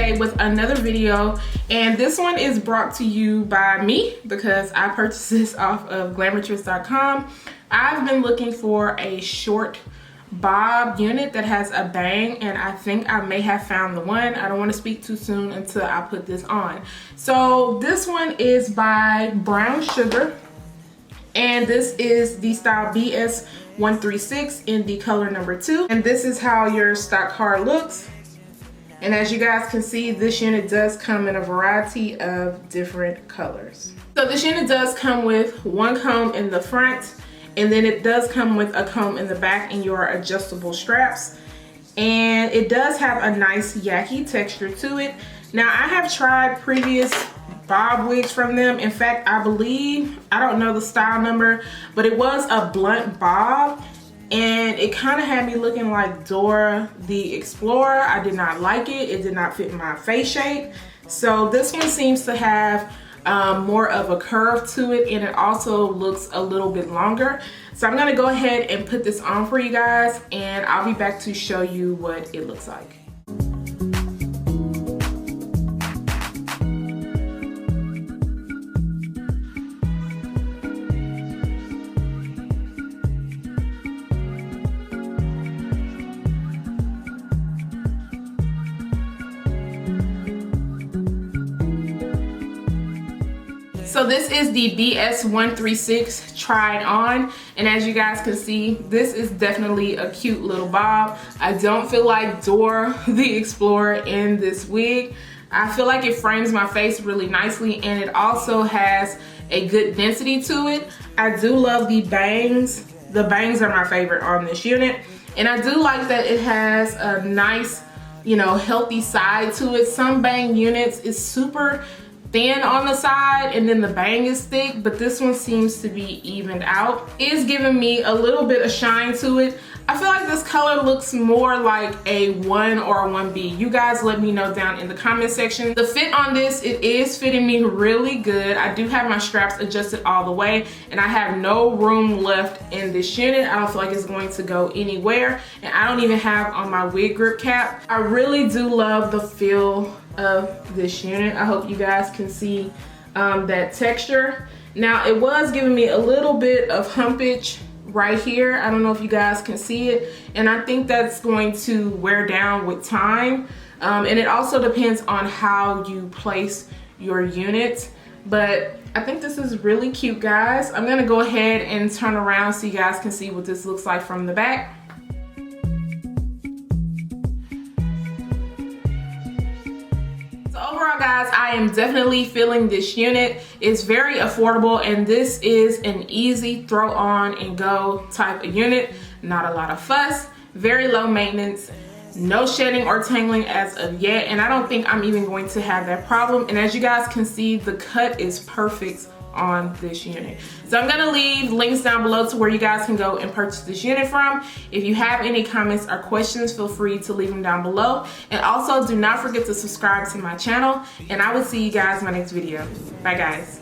today with another video, and this one is brought to you by me because I purchased this off of glamourtress.com. I've been looking for a short bob unit that has a bang, and I think I may have found the one. I don't want to speak too soon until I put this on. So this one is by Brown Sugar, and this is the style BS136 in the color number 2, and this is how your stock card looks. And as you guys can see, this unit does come in a variety of different colors. So this unit does come with one comb in the front, and then it does come with a comb in the back and your adjustable straps. And it does have a nice yaki texture to it. Now, I have tried previous bob wigs from them. In fact, I believe, I don't know the style number, but it was a blunt bob, and it kind of had me looking like Dora the Explorer. I did not like it. It did not fit my face shape. So this one seems to have more of a curve to it, and it also looks a little bit longer. So I'm gonna go ahead and put this on for you guys, and I'll be back to show you what it looks like. So this is the BS136 tried on, and as you guys can see, this is definitely a cute little bob. I don't feel like Dora the Explorer in this wig. I feel like it frames my face really nicely, and it also has a good density to it. I do love the bangs. The bangs are my favorite on this unit, and I do like that it has a nice, you know, healthy side to it. Some bang units is super thin on the side and then the bang is thick, but this one seems to be evened out. It's giving me a little bit of shine to it. I feel like this color looks more like a 1 or a 1B. You guys let me know down in the comment section. The fit on this, it is fitting me really good. I do have my straps adjusted all the way, and I have no room left in this unit. I don't feel like it's going to go anywhere, and I don't even have on my wig grip cap. I really do love the feel of this unit. I hope you guys can see that texture. Now, it was giving me a little bit of humpage right here. I don't know if you guys can see it, and I think that's going to wear down with time, and it also depends on how you place your unit, but I think this is really cute, guys. I'm gonna go ahead and turn around so you guys can see what this looks like from the back. Overall, guys, I am definitely feeling this unit. It's very affordable, and this is an easy throw on and go type of unit. Not a lot of fuss, very low maintenance, no shedding or tangling as of yet, and I don't think I'm even going to have that problem. And as you guys can see, the cut is perfect on this unit. So I'm gonna leave links down below to where you guys can go and purchase this unit from. If you have any comments or questions, feel free to leave them down below. And also, do not forget to subscribe to my channel, and I will see you guys in my next video. Bye, guys.